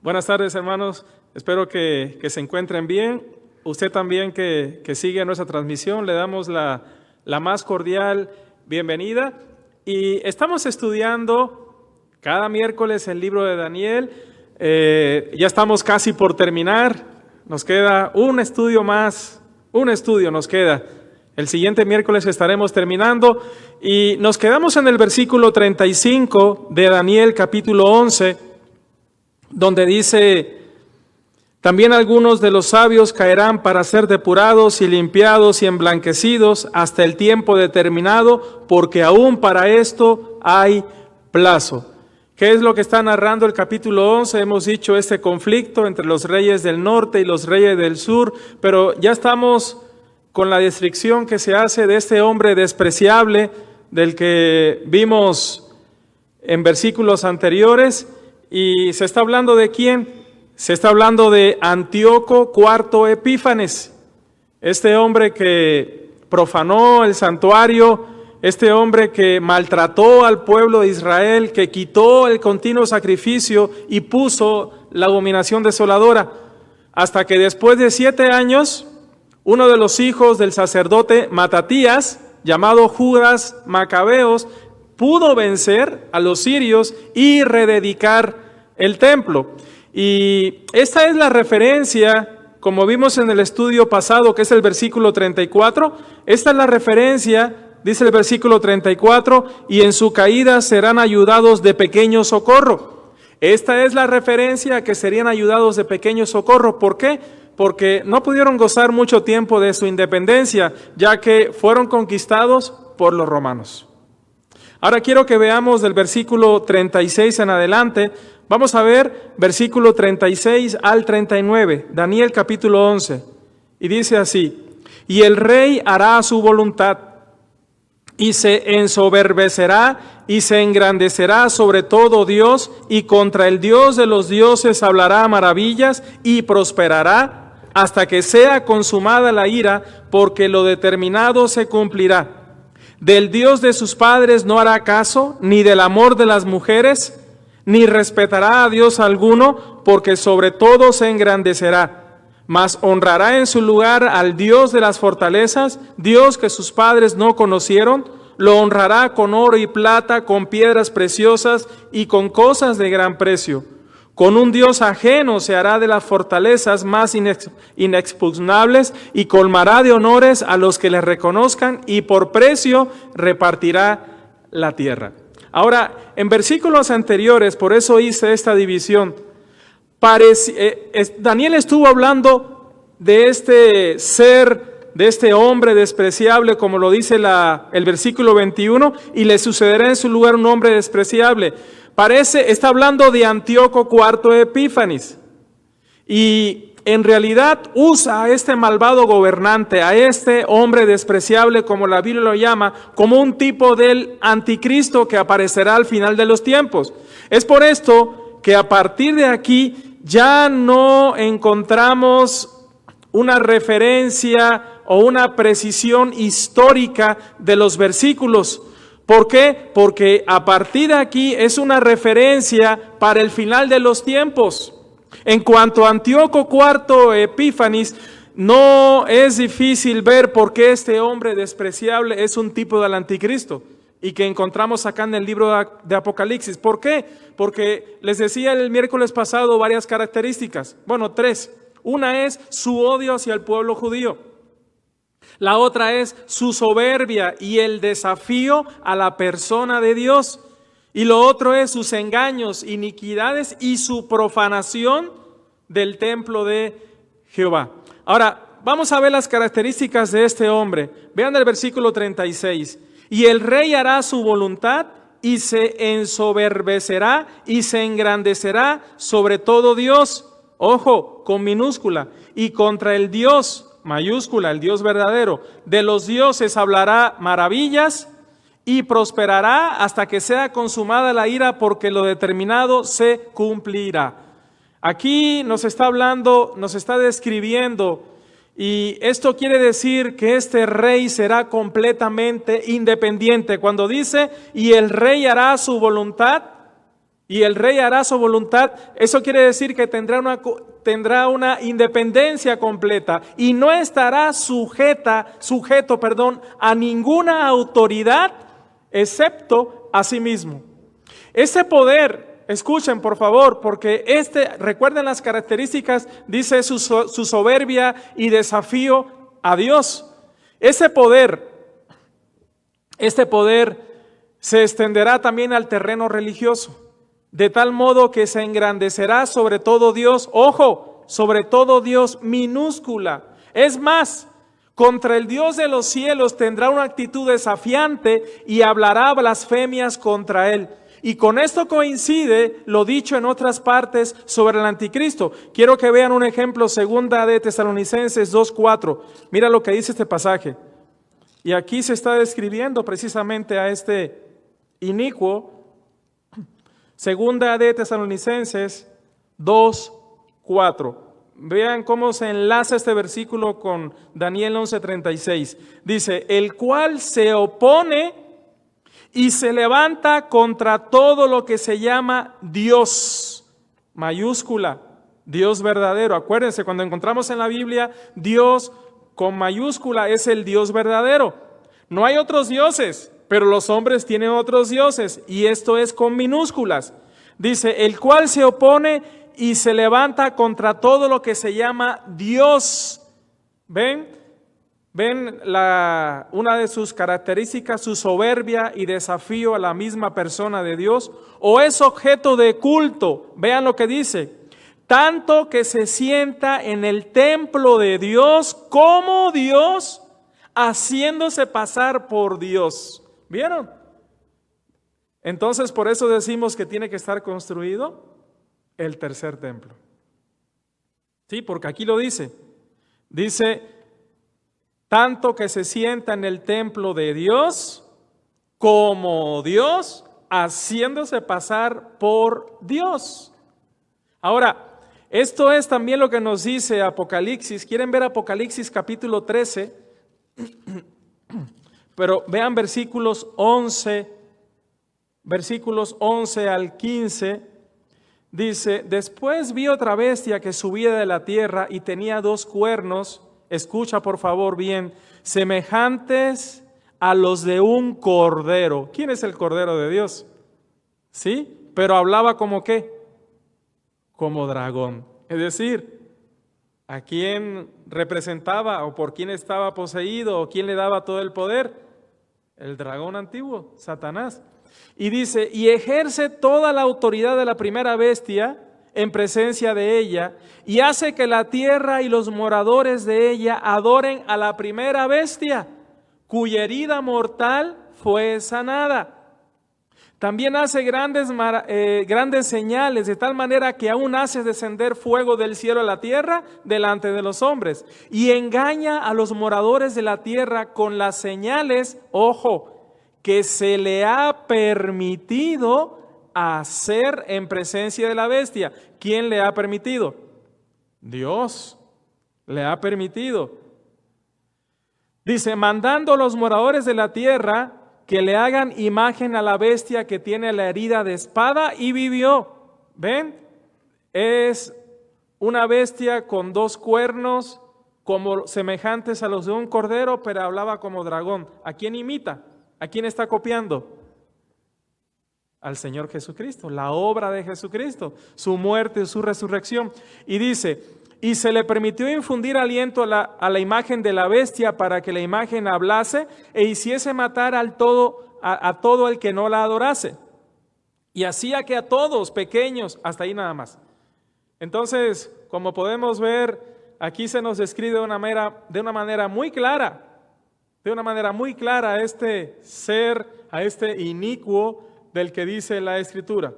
Buenas tardes, hermanos. Espero que se encuentren bien. Usted también que sigue nuestra transmisión, le damos la más cordial bienvenida. Y estamos estudiando cada miércoles el libro de Daniel. Ya estamos casi por terminar. Nos queda un estudio más. Un estudio nos queda. El siguiente miércoles estaremos terminando. Y nos quedamos en el versículo 35 de Daniel capítulo 11. Donde dice, también algunos de los sabios caerán para ser depurados y limpiados y emblanquecidos hasta el tiempo determinado, porque aún para esto hay plazo. ¿Qué es lo que está narrando el capítulo 11? Hemos dicho este conflicto entre los reyes del norte y los reyes del sur, pero ya estamos con la descripción que se hace de este hombre despreciable del que vimos en versículos anteriores. ¿Y se está hablando de quién? Se está hablando de Antíoco IV Epífanes, este hombre que profanó el santuario, este hombre que maltrató al pueblo de Israel, que quitó el continuo sacrificio y puso la abominación desoladora, hasta que después de 7 años, uno de los hijos del sacerdote Matatías, llamado Judas Macabeos, pudo vencer a los sirios y rededicar el templo. Y esta es la referencia, como vimos en el estudio pasado, que es el versículo 34, esta es la referencia, dice el versículo 34, y en su caída serán ayudados de pequeño socorro. Esta es la referencia a que serían ayudados de pequeño socorro. ¿Por qué? Porque no pudieron gozar mucho tiempo de su independencia, ya que fueron conquistados por los romanos. Ahora quiero que veamos del versículo 36 en adelante. Vamos a ver versículo 36 al 39, Daniel capítulo 11. Y dice así, y el rey hará su voluntad, y se ensoberbecerá y se engrandecerá sobre todo Dios, y contra el Dios de los dioses hablará maravillas y prosperará hasta que sea consumada la ira, porque lo determinado se cumplirá. Del Dios de sus padres no hará caso, ni del amor de las mujeres, ni respetará a Dios alguno, porque sobre todo se engrandecerá. Mas honrará en su lugar al Dios de las fortalezas, Dios que sus padres no conocieron, lo honrará con oro y plata, con piedras preciosas y con cosas de gran precio. Con un Dios ajeno se hará de las fortalezas más inexpugnables y colmará de honores a los que le reconozcan y por precio repartirá la tierra. Ahora, en versículos anteriores, por eso hice esta división, Daniel estuvo hablando de este ser, de este hombre despreciable, como lo dice el versículo 21, y le sucederá en su lugar un hombre despreciable. Está hablando de Antíoco IV Epífanes, y en realidad usa a este malvado gobernante, a este hombre despreciable, como la Biblia lo llama, como un tipo del anticristo que aparecerá al final de los tiempos. Es por esto que a partir de aquí ya no encontramos una referencia o una precisión histórica de los versículos. ¿Por qué? Porque a partir de aquí es una referencia para el final de los tiempos. En cuanto a Antíoco IV Epífanes, no es difícil ver por qué este hombre despreciable es un tipo del anticristo y que encontramos acá en el libro de Apocalipsis. ¿Por qué? Porque les decía el miércoles pasado varias características. Bueno, 3. Una es su odio hacia el pueblo judío. La otra es su soberbia y el desafío a la persona de Dios. Y lo otro es sus engaños, iniquidades y su profanación del templo de Jehová. Ahora, vamos a ver las características de este hombre. Vean el versículo 36. Y el rey hará su voluntad y se ensoberbecerá y se engrandecerá sobre todo Dios. Ojo, con minúscula. Y contra el Dios, mayúscula, el Dios verdadero, de los dioses hablará maravillas y prosperará hasta que sea consumada la ira, porque lo determinado se cumplirá. Aquí nos está hablando, nos está describiendo, y esto quiere decir que este rey será completamente independiente. Cuando dice, y el rey hará su voluntad, y el rey hará su voluntad. Eso quiere decir que tendrá una independencia completa y no estará sujeto a ninguna autoridad excepto a sí mismo. Ese poder, escuchen por favor, porque recuerden las características, dice su soberbia y desafío a Dios. Este poder se extenderá también al terreno religioso, de tal modo que se engrandecerá sobre todo Dios, ojo, sobre todo Dios minúscula. Es más, contra el Dios de los cielos tendrá una actitud desafiante y hablará blasfemias contra él. Y con esto coincide lo dicho en otras partes sobre el anticristo. Quiero que vean un ejemplo, 2 de Tesalonicenses 2:4. Mira lo que dice este pasaje. Y aquí se está describiendo precisamente a este inicuo. 2 de Tesalonicenses 2:4. Vean cómo se enlaza este versículo con Daniel 11:36. Dice, el cual se opone y se levanta contra todo lo que se llama Dios, mayúscula, Dios verdadero. Acuérdense, cuando encontramos en la Biblia Dios con mayúscula es el Dios verdadero. No hay otros dioses, pero los hombres tienen otros dioses y esto es con minúsculas. Dice, el cual se opone y se levanta contra todo lo que se llama Dios. ¿Ven una de sus características, su soberbia y desafío a la misma persona de Dios? O es objeto de culto. Vean lo que dice. Tanto que se sienta en el templo de Dios como Dios, haciéndose pasar por Dios. ¿Vieron? Entonces, por eso decimos que tiene que estar construido el tercer templo. Sí, porque aquí lo dice. Dice, tanto que se sienta en el templo de Dios como Dios, haciéndose pasar por Dios. Ahora, esto es también lo que nos dice Apocalipsis. ¿Quieren ver Apocalipsis capítulo 13? Pero vean versículos 11 al 15. Dice, después vi otra bestia que subía de la tierra y tenía 2 cuernos, escucha por favor bien, semejantes a los de un cordero. ¿Quién es el cordero de Dios? ¿Sí? Pero hablaba como ¿qué? Como dragón. Es decir, ¿a quién representaba o por quién estaba poseído o quién le daba todo el poder? El dragón antiguo, Satanás. Y dice, y ejerce toda la autoridad de la primera bestia en presencia de ella, y hace que la tierra y los moradores de ella adoren a la primera bestia, cuya herida mortal fue sanada. También hace grandes señales, de tal manera que aún hace descender fuego del cielo a la tierra delante de los hombres, y engaña a los moradores de la tierra con las señales, ojo, que se le ha permitido hacer en presencia de la bestia. ¿Quién le ha permitido? Dios le ha permitido. Dice, mandando a los moradores de la tierra que le hagan imagen a la bestia que tiene la herida de espada y vivió. ¿Ven? Es una bestia con 2 cuernos como semejantes a los de un cordero, pero hablaba como dragón. ¿A quién imita? ¿A quién está copiando? Al Señor Jesucristo, la obra de Jesucristo, su muerte, su resurrección. Y dice, y se le permitió infundir aliento a la imagen de la bestia para que la imagen hablase e hiciese matar a todo el que no la adorase. Y hacía que a todos, pequeños, hasta ahí nada más. Entonces, como podemos ver, aquí se nos describe de una manera muy clara, a este ser, a este inicuo del que dice la Escritura.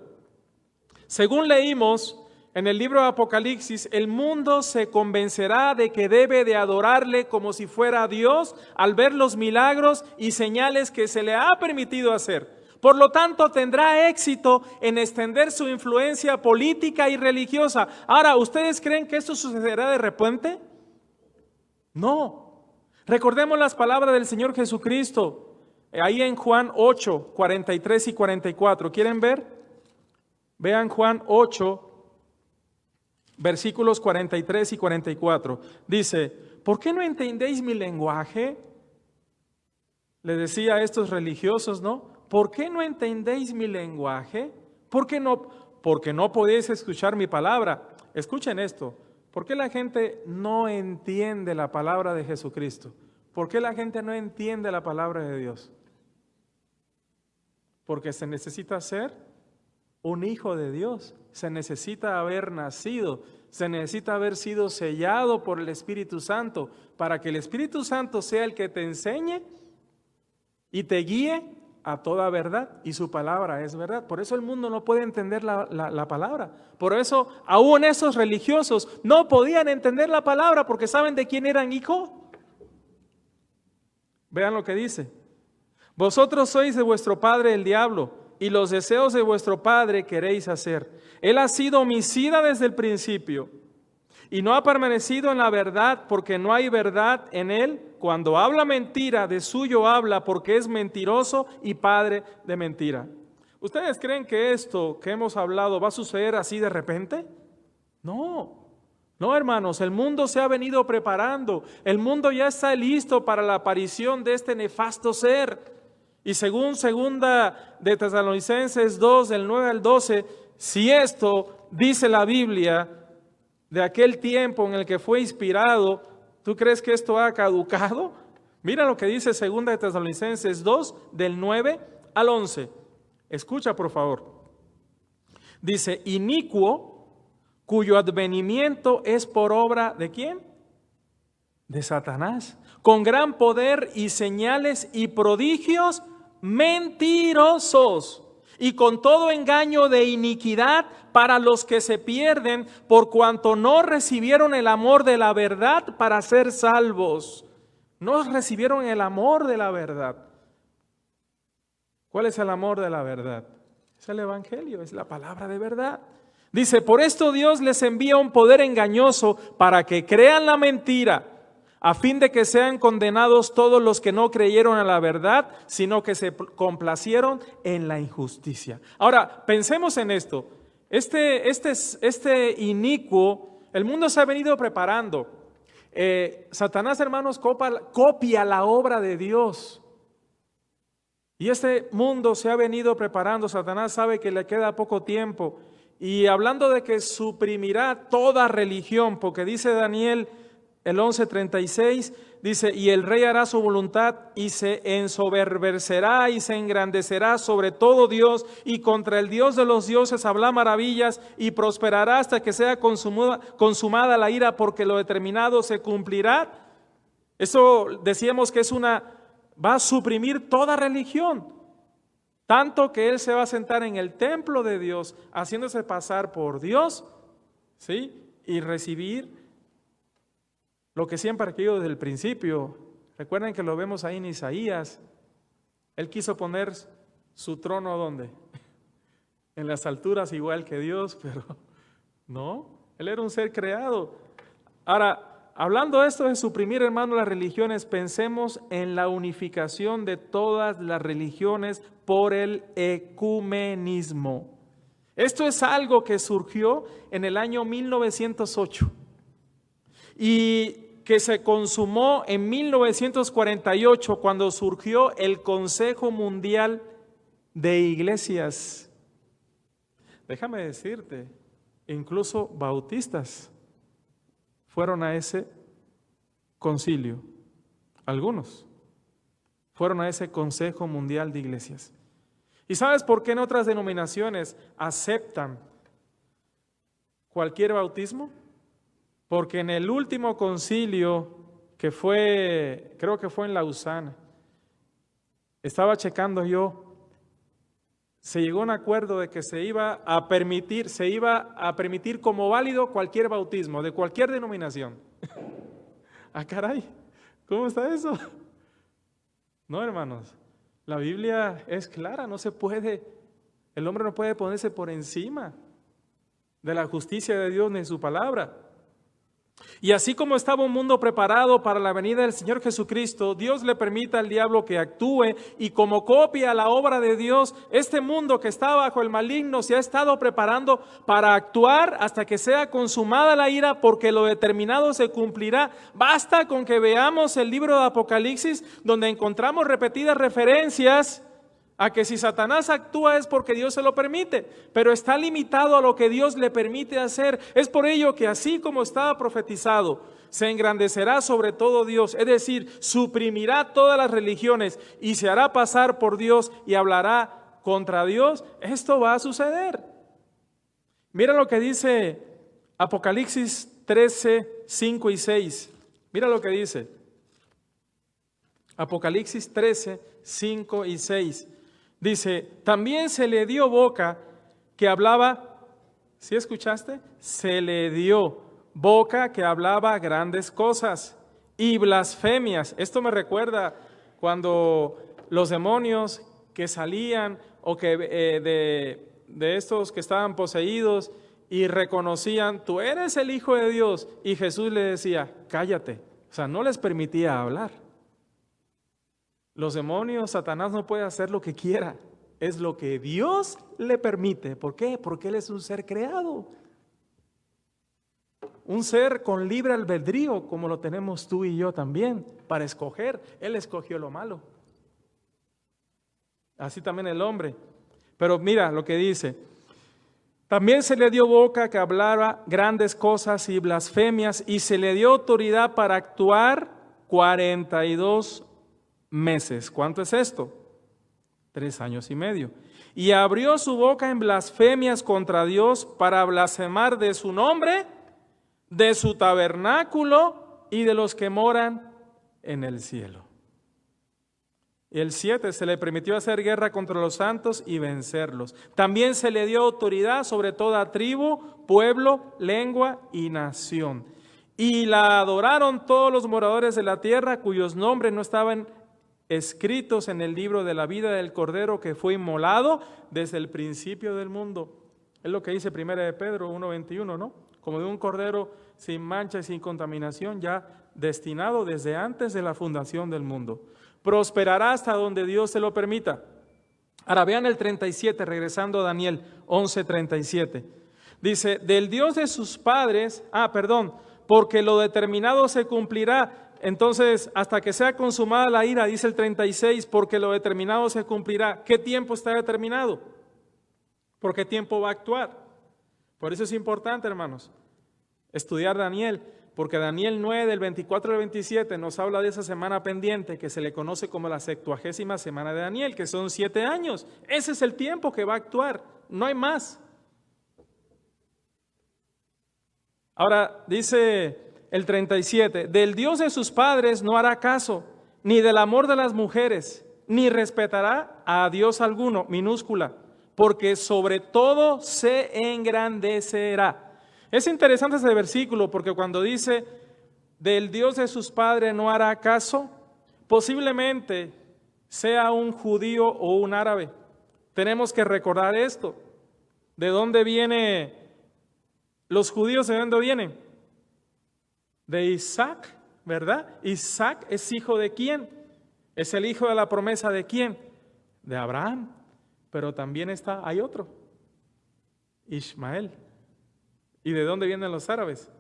Según leímos en el libro de Apocalipsis, el mundo se convencerá de que debe de adorarle como si fuera Dios al ver los milagros y señales que se le ha permitido hacer. Por lo tanto, tendrá éxito en extender su influencia política y religiosa. Ahora, ¿ustedes creen que esto sucederá de repente? No. Recordemos las palabras del Señor Jesucristo, ahí en Juan 8, 43 y 44. ¿Quieren ver? Vean Juan 8, versículos 43 y 44. Dice, ¿por qué no entendéis mi lenguaje? Le decía a estos religiosos, ¿no? ¿Por qué no entendéis mi lenguaje? ¿Por qué no? Porque no podéis escuchar mi palabra. Escuchen esto. ¿Por qué la gente no entiende la palabra de Jesucristo? ¿Por qué la gente no entiende la palabra de Dios? Porque se necesita ser un hijo de Dios. Se necesita haber nacido. Se necesita haber sido sellado por el Espíritu Santo para que el Espíritu Santo sea el que te enseñe y te guíe a toda verdad, y su palabra es verdad. Por eso el mundo no puede entender la palabra. Por eso aún esos religiosos no podían entender la palabra porque saben de quién eran hijos. Vean lo que dice. Vosotros sois de vuestro padre el diablo, y los deseos de vuestro padre queréis hacer. Él ha sido homicida desde el principio y no ha permanecido en la verdad porque no hay verdad en él. Cuando habla mentira, de suyo habla porque es mentiroso y padre de mentira. ¿Ustedes creen que esto que hemos hablado va a suceder así de repente? No, no, hermanos, el mundo se ha venido preparando. El mundo ya está listo para la aparición de este nefasto ser. Y según segunda de Tesalonicenses 2, del 9 al 12, si esto dice la Biblia de aquel tiempo en el que fue inspirado, ¿tú crees que esto ha caducado? Mira lo que dice segunda de Tesalonicenses 2, del 9 al 11. Escucha, por favor. Dice, inicuo, cuyo advenimiento es por obra ¿de quién? De Satanás, con gran poder y señales y prodigios mentirosos, y con todo engaño de iniquidad para los que se pierden, por cuanto no recibieron el amor de la verdad para ser salvos. No recibieron el amor de la verdad. ¿Cuál es el amor de la verdad? Es el Evangelio, es la palabra de verdad. Dice, por esto Dios les envía un poder engañoso para que crean la mentira, a fin de que sean condenados todos los que no creyeron a la verdad, sino que se complacieron en la injusticia. Ahora, pensemos en esto. Este inicuo, el mundo se ha venido preparando. Satanás, hermanos, copia la obra de Dios. Y este mundo se ha venido preparando. Satanás sabe que le queda poco tiempo. Y hablando de que suprimirá toda religión, porque dice Daniel el 11:36, dice, y el rey hará su voluntad y se ensoberbecerá y se engrandecerá sobre todo Dios, y contra el Dios de los dioses habla maravillas, y prosperará hasta que sea consumada la ira, porque lo determinado se cumplirá. Eso decíamos que va a suprimir toda religión, tanto que él se va a sentar en el templo de Dios, haciéndose pasar por Dios, ¿sí? Y recibir lo que siempre ha querido desde el principio. Recuerden que lo vemos ahí en Isaías. Él quiso poner su trono ¿dónde? En las alturas igual que Dios, pero no, él era un ser creado. Ahora, hablando de esto de suprimir, hermano, las religiones, pensemos en la unificación de todas las religiones por el ecumenismo. Esto es algo que surgió en el año 1908 y que se consumó en 1948 cuando surgió el Consejo Mundial de Iglesias. Déjame decirte, incluso bautistas fueron a ese concilio. Algunos fueron a ese Consejo Mundial de Iglesias. ¿Y sabes por qué en otras denominaciones aceptan cualquier bautismo? Porque en el último concilio que fue, creo que fue en Lausana, estaba checando yo, se llegó a un acuerdo de que se iba a permitir como válido cualquier bautismo, de cualquier denominación. Ah, caray, ¿cómo está eso? No, hermanos, la Biblia es clara, no se puede, el hombre no puede ponerse por encima de la justicia de Dios ni de su palabra. Y así como estaba un mundo preparado para la venida del Señor Jesucristo, Dios le permite al diablo que actúe y como copia la obra de Dios, este mundo que está bajo el maligno se ha estado preparando para actuar hasta que sea consumada la ira, porque lo determinado se cumplirá. Basta con que veamos el libro de Apocalipsis, donde encontramos repetidas referencias a que si Satanás actúa es porque Dios se lo permite, pero está limitado a lo que Dios le permite hacer. Es por ello que así como estaba profetizado, se engrandecerá sobre todo Dios, es decir, suprimirá todas las religiones y se hará pasar por Dios y hablará contra Dios. Esto va a suceder. Mira lo que dice Apocalipsis 13, 5 y 6. Mira lo que dice. Apocalipsis 13, 5 y 6. Dice, también se le dio boca que hablaba, ¿sí escuchaste? Se le dio boca que hablaba grandes cosas y blasfemias. Esto me recuerda cuando los demonios que salían o que de estos que estaban poseídos y reconocían, tú eres el Hijo de Dios, y Jesús le decía, cállate. O sea, no les permitía hablar. Los demonios, Satanás no puede hacer lo que quiera, es lo que Dios le permite. ¿Por qué? Porque Él es un ser creado, un ser con libre albedrío, como lo tenemos tú y yo también, para escoger. Él escogió lo malo, así también el hombre. Pero mira lo que dice, también se le dio boca que hablara grandes cosas y blasfemias, y se le dio autoridad para actuar 42 meses. ¿Cuánto es esto? 3 años y medio. Y abrió su boca en blasfemias contra Dios para blasfemar de su nombre, de su tabernáculo y de los que moran en el cielo. Y el 7, se le permitió hacer guerra contra los santos y vencerlos. También se le dio autoridad sobre toda tribu, pueblo, lengua y nación. Y la adoraron todos los moradores de la tierra cuyos nombres no estaban escritos en el libro de la vida del Cordero que fue inmolado desde el principio del mundo. Es lo que dice 1 de Pedro 1:21, ¿no? Como de un cordero sin mancha y sin contaminación, ya destinado desde antes de la fundación del mundo. Prosperará hasta donde Dios se lo permita. Ahora vean el 37, regresando a Daniel 11:37. Dice, del Dios de sus padres, porque lo determinado se cumplirá. Entonces, hasta que sea consumada la ira, dice el 36, porque lo determinado se cumplirá. ¿Qué tiempo está determinado? ¿Por qué tiempo va a actuar? Por eso es importante, hermanos, estudiar Daniel, porque Daniel 9, del 24 al 27, nos habla de esa semana pendiente que se le conoce como la 70ª semana de Daniel, que son 7 años. Ese es el tiempo que va a actuar, no hay más. Ahora, dice el 37, del Dios de sus padres no hará caso, ni del amor de las mujeres, ni respetará a Dios alguno, minúscula, porque sobre todo se engrandecerá. Es interesante ese versículo porque cuando dice del Dios de sus padres no hará caso, posiblemente sea un judío o un árabe. Tenemos que recordar esto. ¿De dónde viene? Los judíos, ¿de dónde vienen? De Isaac, ¿verdad? Isaac es hijo de ¿quién? Es el hijo de la promesa de ¿quién? De Abraham. Pero también hay otro, Ismael. ¿Y de dónde vienen los árabes?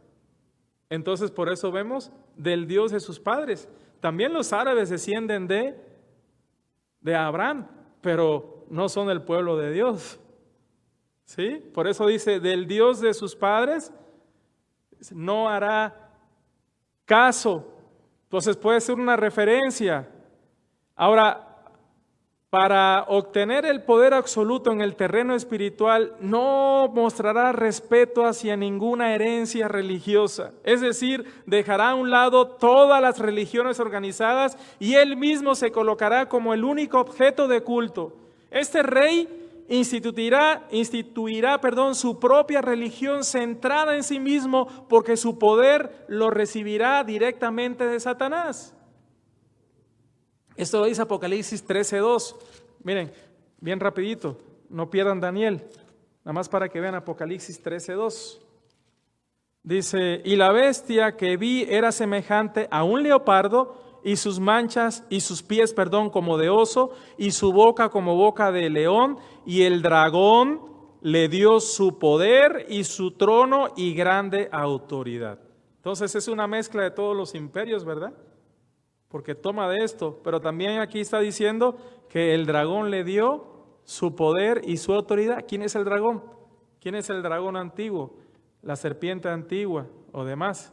Entonces por eso vemos del Dios de sus padres. También los árabes descienden de Abraham, pero no son el pueblo de Dios. ¿Sí? Por eso dice, del Dios de sus padres no hará caso. Entonces puede ser una referencia. Ahora, para obtener el poder absoluto en el terreno espiritual, no mostrará respeto hacia ninguna herencia religiosa. Es decir, dejará a un lado todas las religiones organizadas y él mismo se colocará como el único objeto de culto. Este rey instituirá su propia religión centrada en sí mismo, porque su poder lo recibirá directamente de Satanás. Esto lo dice Apocalipsis 13:2. Miren, bien rapidito, no pierdan Daniel, nada más para que vean Apocalipsis 13:2. Dice, y la bestia que vi era semejante a un leopardo, y sus manchas, y sus pies, perdón, como de oso, y su boca como boca de león, y el dragón le dio su poder y su trono y grande autoridad. Entonces es una mezcla de todos los imperios, ¿verdad? Porque toma de esto, pero también aquí está diciendo que el dragón le dio su poder y su autoridad. ¿Quién es el dragón? ¿Quién es el dragón antiguo? La serpiente antigua o demás.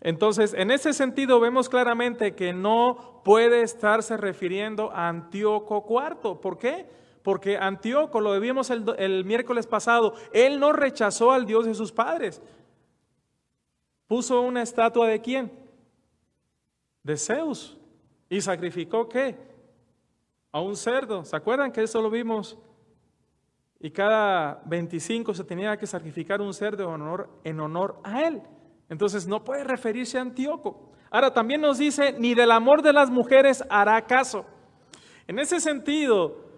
Entonces, en ese sentido vemos claramente que no puede estarse refiriendo a Antíoco IV. ¿Por qué? Porque Antíoco, lo vimos el miércoles pasado, él no rechazó al Dios de sus padres. Puso una estatua ¿de quién? De Zeus. ¿Y sacrificó qué? A un cerdo. ¿Se acuerdan que eso lo vimos? Y cada 25 se tenía que sacrificar un cerdo en honor a él. Entonces no puede referirse a Antíoco. Ahora también nos dice, ni del amor de las mujeres hará caso. En ese sentido,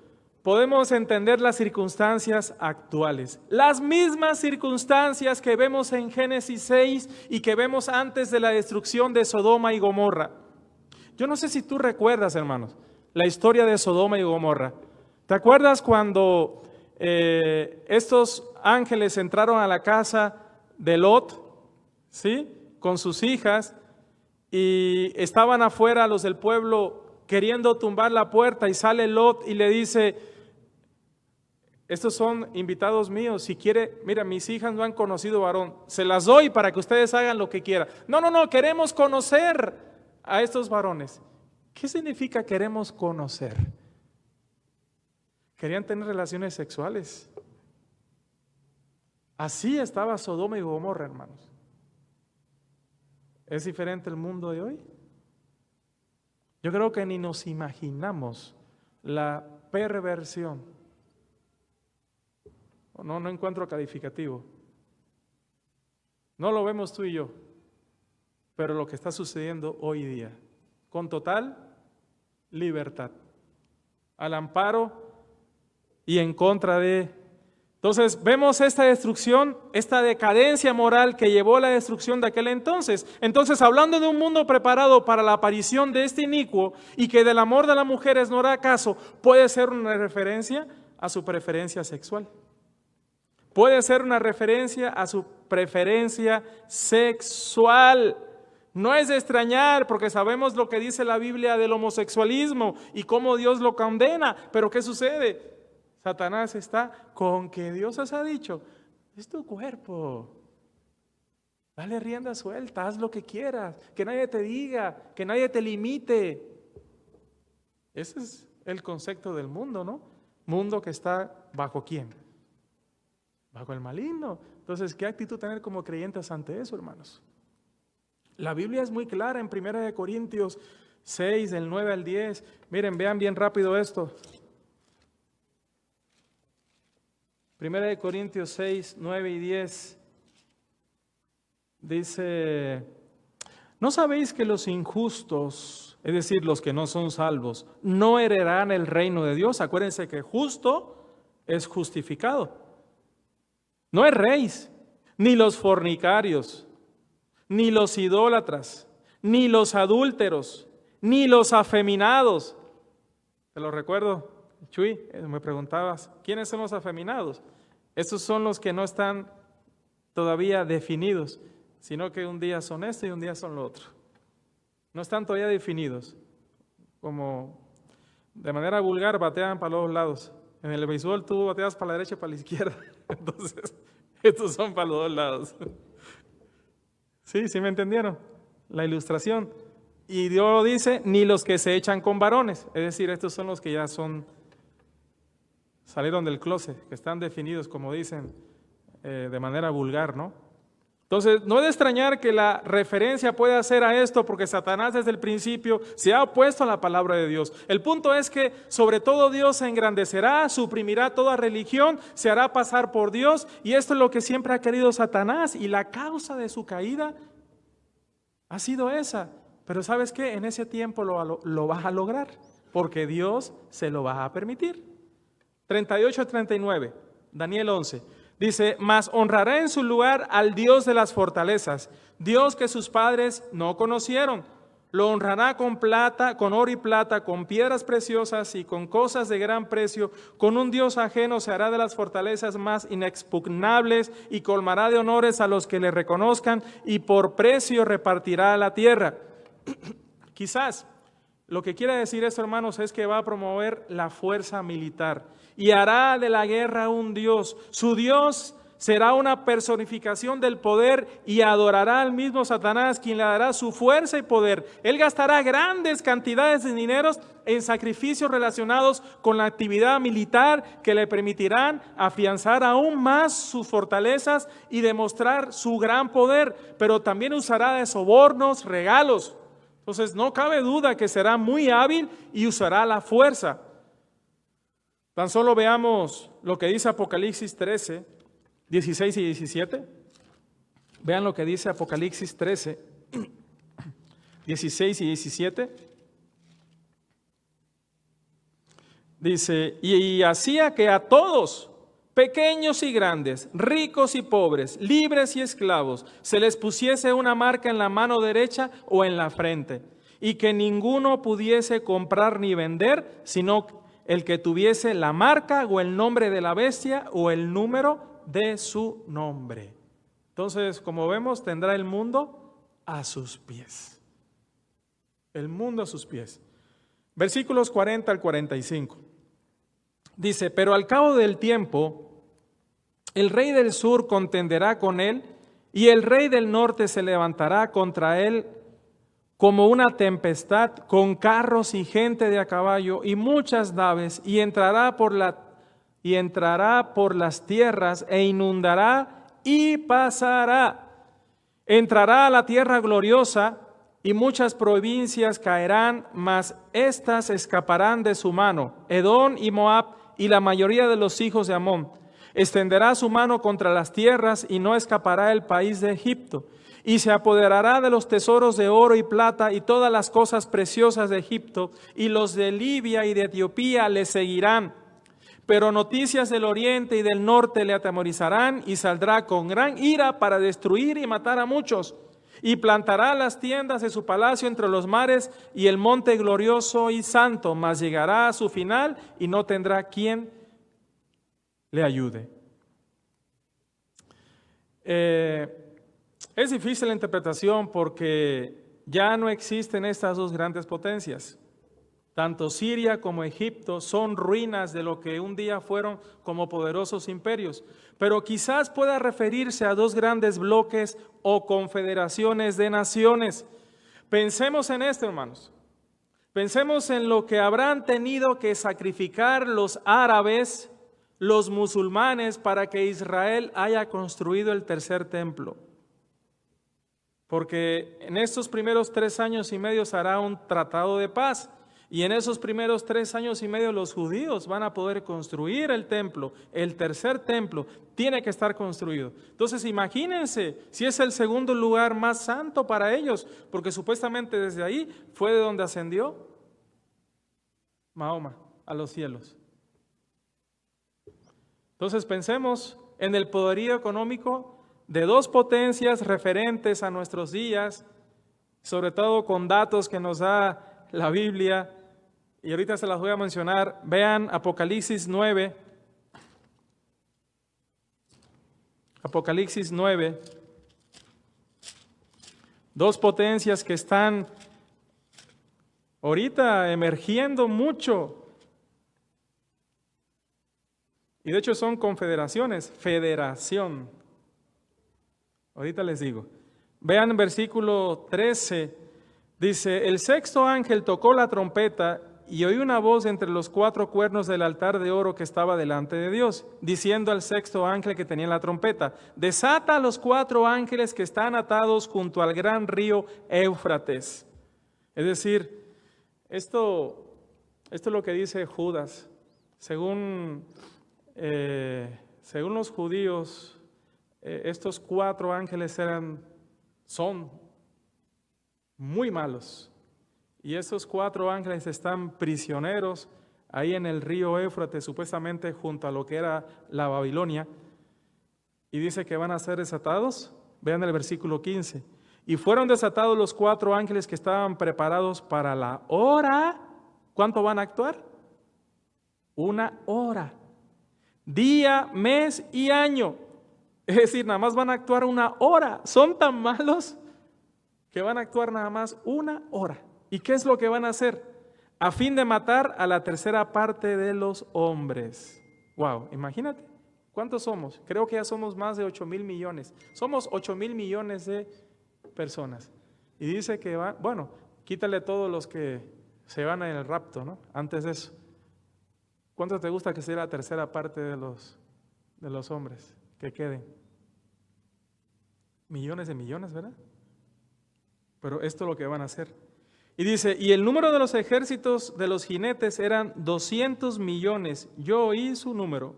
podemos entender las circunstancias actuales. Las mismas circunstancias que vemos en Génesis 6 y que vemos antes de la destrucción de Sodoma y Gomorra. Yo no sé si tú recuerdas, hermanos, la historia de Sodoma y Gomorra. ¿Te acuerdas cuando estos ángeles entraron a la casa de Lot? ¿Sí? Con sus hijas, y estaban afuera los del pueblo queriendo tumbar la puerta, y sale Lot y le dice, estos son invitados míos, si quiere, mira, mis hijas no han conocido varón, se las doy para que ustedes hagan lo que quieran. No, queremos conocer a estos varones. ¿Qué significa queremos conocer? Querían tener relaciones sexuales. Así estaba Sodoma y Gomorra, hermanos. ¿Es diferente el mundo de hoy? Yo creo que ni nos imaginamos la perversión. No encuentro calificativo. No lo vemos tú y yo, pero lo que está sucediendo hoy día, con total libertad, al amparo y en contra de. Entonces vemos esta destrucción, esta decadencia moral que llevó a la destrucción de aquel entonces. Entonces, hablando de un mundo preparado para la aparición de este inicuo y que del amor de las mujeres no hará caso, puede ser una referencia a su preferencia sexual. Puede ser una referencia a su preferencia sexual. No es de extrañar, porque sabemos lo que dice la Biblia del homosexualismo y cómo Dios lo condena. Pero ¿qué sucede? Satanás está con que Dios os ha dicho, es tu cuerpo, dale rienda suelta, haz lo que quieras, que nadie te diga, que nadie te limite. Ese es el concepto del mundo, ¿no? Mundo que está ¿bajo quién? Bajo el maligno. Entonces, ¿qué actitud tener como creyentes ante eso, hermanos? La Biblia es muy clara en 1 Corintios 6, del 9 al 10. Miren, vean bien rápido esto. 1 Corintios 6, 9 y 10 dice, ¿no sabéis que los injustos, es decir, los que no son salvos, no heredarán el reino de Dios? Acuérdense que justo es justificado. No erréis, ni los fornicarios, ni los idólatras, ni los adúlteros, ni los afeminados. Te lo recuerdo. Chuy, me preguntabas, ¿quiénes son los afeminados? Estos son los que no están todavía definidos, sino que un día son esto y un día son lo otro. No están todavía definidos. Como de manera vulgar batean para los lados. En el béisbol tú bateas para la derecha y para la izquierda. Entonces, estos son para los dos lados. ¿Sí me entendieron? La ilustración. Y Dios dice, ni los que se echan con varones. Es decir, estos son los que ya salieron del closet, que están definidos, como dicen, de manera vulgar, ¿no? Entonces, no es de extrañar que la referencia pueda ser a esto, porque Satanás desde el principio se ha opuesto a la palabra de Dios. El punto es que sobre todo Dios se engrandecerá, suprimirá toda religión, se hará pasar por Dios, y esto es lo que siempre ha querido Satanás, y la causa de su caída ha sido esa. Pero ¿sabes qué? En ese tiempo lo vas a lograr, porque Dios se lo va a permitir. 38-39, Daniel 11. Dice, mas honrará en su lugar al Dios de las fortalezas, Dios que sus padres no conocieron. Lo honrará con plata, con oro y plata, con piedras preciosas y con cosas de gran precio. Con un Dios ajeno se hará de las fortalezas más inexpugnables y colmará de honores a los que le reconozcan y por precio repartirá la tierra. Quizás lo que quiere decir esto, hermanos, es que va a promover la fuerza militar y hará de la guerra un Dios. Su Dios será una personificación del poder y adorará al mismo Satanás, quien le dará su fuerza y poder. Él gastará grandes cantidades de dineros en sacrificios relacionados con la actividad militar que le permitirán afianzar aún más sus fortalezas y demostrar su gran poder, pero también usará de sobornos, regalos. Entonces no cabe duda que será muy hábil y usará la fuerza. Tan solo veamos lo que dice Apocalipsis 13, 16 y 17. Vean lo que dice Apocalipsis 13, 16 y 17. Dice, y hacía que a todos, pequeños y grandes, ricos y pobres, libres y esclavos, se les pusiese una marca en la mano derecha o en la frente, y que ninguno pudiese comprar ni vender, sino el que tuviese la marca o el nombre de la bestia o el número de su nombre. Entonces, como vemos, tendrá el mundo a sus pies. El mundo a sus pies. Versículos 40 al 45. Dice, pero al cabo del tiempo, el rey del sur contenderá con él, y el rey del norte se levantará contra él como una tempestad, con carros y gente de a caballo y muchas naves, y entrará por las tierras e inundará y pasará. Entrará a la tierra gloriosa y muchas provincias caerán, mas éstas escaparán de su mano, Edom y Moab y la mayoría de los hijos de Amón. Extenderá su mano contra las tierras y no escapará el país de Egipto. Y se apoderará de los tesoros de oro y plata y todas las cosas preciosas de Egipto, y los de Libia y de Etiopía le seguirán. Pero noticias del oriente y del norte le atemorizarán, y saldrá con gran ira para destruir y matar a muchos. Y plantará las tiendas de su palacio entre los mares y el monte glorioso y santo, mas llegará a su final y no tendrá quien le ayude. Es difícil la interpretación porque ya no existen estas dos grandes potencias. Tanto Siria como Egipto son ruinas de lo que un día fueron como poderosos imperios, pero quizás pueda referirse a dos grandes bloques o confederaciones de naciones. Pensemos en esto, hermanos. Pensemos en lo que habrán tenido que sacrificar los árabes, los musulmanes, para que Israel haya construido el tercer templo. Porque en estos primeros 3 años y medio se hará un tratado de paz. Y en esos primeros 3 años y medio los judíos van a poder construir el templo. El tercer templo tiene que estar construido. Entonces imagínense si es el segundo lugar más santo para ellos, porque supuestamente desde ahí fue de donde ascendió Mahoma a los cielos. Entonces pensemos en el poderío económico de dos potencias referentes a nuestros días, sobre todo con datos que nos da la Biblia, y ahorita se las voy a mencionar. Vean Apocalipsis 9. Apocalipsis 9. Dos potencias que están ahorita emergiendo mucho. Y de hecho son confederaciones, federación. Ahorita les digo. Vean versículo 13. Dice, el sexto ángel tocó la trompeta y oí una voz entre los 4 cuernos del altar de oro que estaba delante de Dios, diciendo al sexto ángel que tenía la trompeta, desata a los 4 ángeles que están atados junto al gran río Éufrates. Es decir, esto es lo que dice Judas. Según los judíos, estos 4 ángeles son muy malos. Y esos 4 ángeles están prisioneros ahí en el río Éufrates, supuestamente junto a lo que era la Babilonia. Y dice que van a ser desatados. Vean el versículo 15. Y fueron desatados los 4 ángeles que estaban preparados para la hora. ¿Cuánto van a actuar? 1 hora. Día, mes y año. Es decir, nada más van a actuar 1 hora. Son tan malos que van a actuar nada más 1 hora. ¿Y qué es lo que van a hacer? A fin de matar a la tercera parte de los hombres. Wow, imagínate. ¿Cuántos somos? Creo que ya somos más de 8,000 millones. Somos 8,000 millones de personas. Y dice que van, bueno, quítale todos los que se van en el rapto, ¿no? Antes de eso. ¿Cuánto te gusta que sea la tercera parte de los hombres que queden? Millones de millones, ¿verdad? Pero esto es lo que van a hacer. Y dice, y el número de los ejércitos de los jinetes eran 200 millones. Yo oí su número.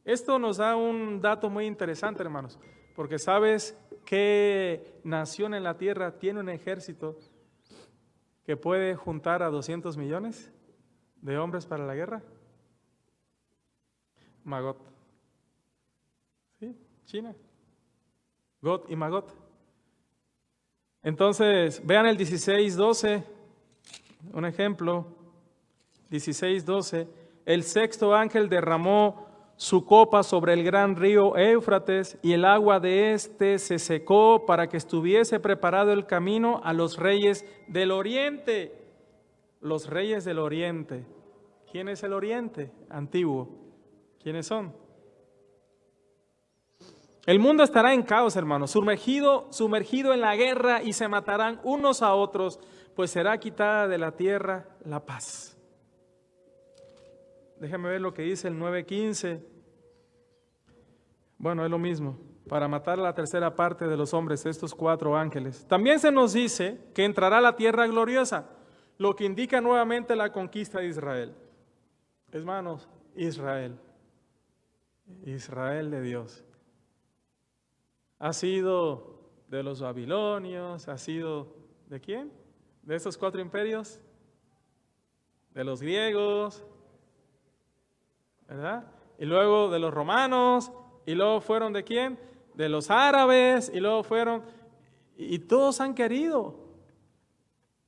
Esto nos da un dato muy interesante, hermanos, porque ¿sabes qué nación en la tierra tiene un ejército que puede juntar a 200 millones de hombres para la guerra? Magot. ¿Sí? China. Got y Magot. Entonces, vean el 16:12, un ejemplo. 16:12. El sexto ángel derramó su copa sobre el gran río Éufrates, y el agua de éste se secó para que estuviese preparado el camino a los reyes del oriente. Los reyes del oriente. ¿Quién es el oriente antiguo? ¿Quiénes son? El mundo estará en caos, hermanos, sumergido en la guerra, y se matarán unos a otros, pues será quitada de la tierra la paz. Déjame ver lo que dice el 9:15. Bueno, es lo mismo, para matar a la tercera parte de los hombres, estos 4 ángeles. También se nos dice que entrará la tierra gloriosa, lo que indica nuevamente la conquista de Israel. Hermanos, Israel de Dios. Ha sido de los babilonios, ha sido ¿de quién? ¿De esos 4 imperios? De los griegos, ¿verdad? Y luego de los romanos, y luego fueron ¿de quién? De los árabes, y luego fueron, y todos han querido,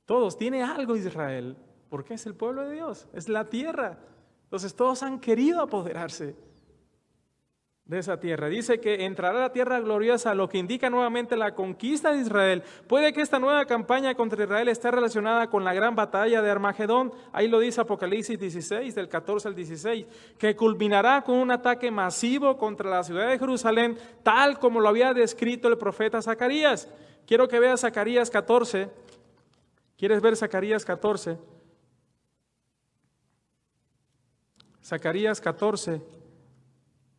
todos, tiene algo Israel, porque es el pueblo de Dios, es la tierra. Entonces todos han querido apoderarse de esa tierra. Dice que entrará la tierra gloriosa, lo que indica nuevamente la conquista de Israel. Puede que esta nueva campaña contra Israel esté relacionada con la gran batalla de Armagedón. Ahí lo dice Apocalipsis 16, del 14 al 16, que culminará con un ataque masivo contra la ciudad de Jerusalén, tal como lo había descrito el profeta Zacarías. Quiero que veas Zacarías 14. ¿Quieres ver Zacarías 14? Zacarías 14.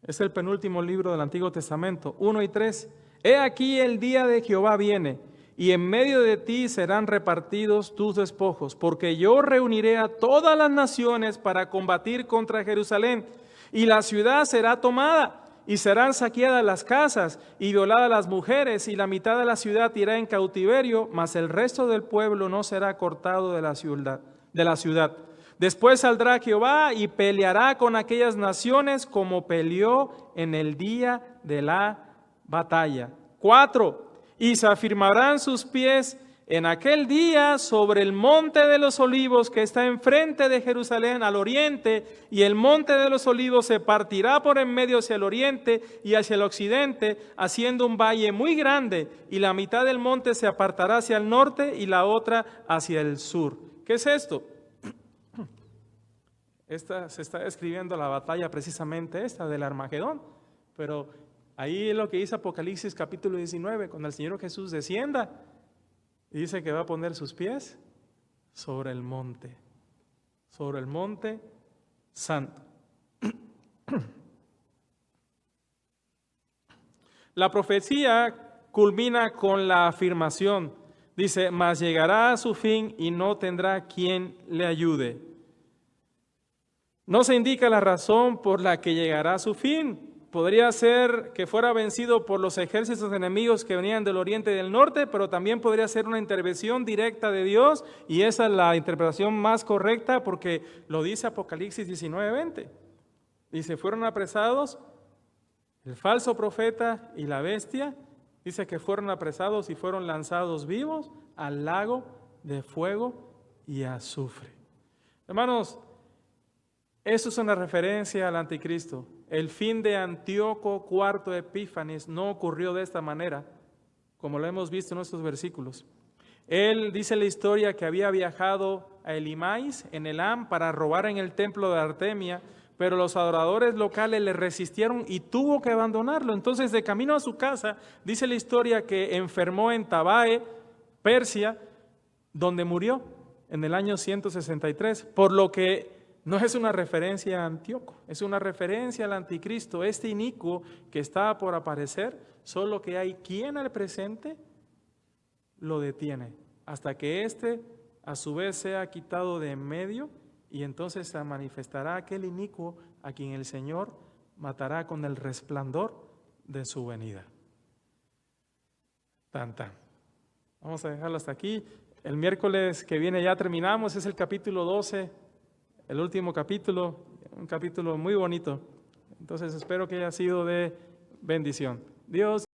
Es el penúltimo libro del Antiguo Testamento, 1 y 3. He aquí el día de Jehová viene, y en medio de ti serán repartidos tus despojos, porque yo reuniré a todas las naciones para combatir contra Jerusalén, y la ciudad será tomada, y serán saqueadas las casas, y violadas las mujeres, y la mitad de la ciudad irá en cautiverio, mas el resto del pueblo no será cortado de la ciudad. Después saldrá Jehová y peleará con aquellas naciones como peleó en el día de la batalla. 4. Y se afirmarán sus pies en aquel día sobre el monte de los olivos que está enfrente de Jerusalén al oriente, y el monte de los olivos se partirá por en medio hacia el oriente y hacia el occidente, haciendo un valle muy grande, y la mitad del monte se apartará hacia el norte y la otra hacia el sur. ¿Qué es esto? Se está describiendo la batalla precisamente esta del Armagedón, pero ahí es lo que dice Apocalipsis capítulo 19, cuando el Señor Jesús descienda, y dice que va a poner sus pies sobre el monte santo. La profecía culmina con la afirmación, dice, mas llegará a su fin y no tendrá quien le ayude. No se indica la razón por la que llegará a su fin. Podría ser que fuera vencido por los ejércitos enemigos que venían del oriente y del norte, pero también podría ser una intervención directa de Dios, y esa es la interpretación más correcta porque lo dice Apocalipsis 19:20. Dice, fueron apresados El falso profeta y la bestia, dice que fueron apresados y fueron lanzados vivos al lago de fuego y azufre. Hermanos, eso es una referencia al anticristo. El fin de Antíoco IV Epífanes no ocurrió de esta manera, como lo hemos visto en estos versículos. Él dice la historia que había viajado a Elimáis en Elam para robar en el templo de Artemia, pero los adoradores locales le resistieron y tuvo que abandonarlo. Entonces, de camino a su casa, dice la historia que enfermó en Tabae, Persia, donde murió en el año 163, por lo que no es una referencia a Antíoco, es una referencia al anticristo, este inicuo que está por aparecer, solo que hay quien al presente lo detiene, hasta que éste a su vez sea quitado de en medio, y entonces se manifestará aquel inicuo a quien el Señor matará con el resplandor de su venida. Tan, tan. Vamos a dejarlo hasta aquí. El miércoles que viene ya terminamos, es el capítulo 12, el último capítulo, un capítulo muy bonito. Entonces espero que haya sido de bendición. Dios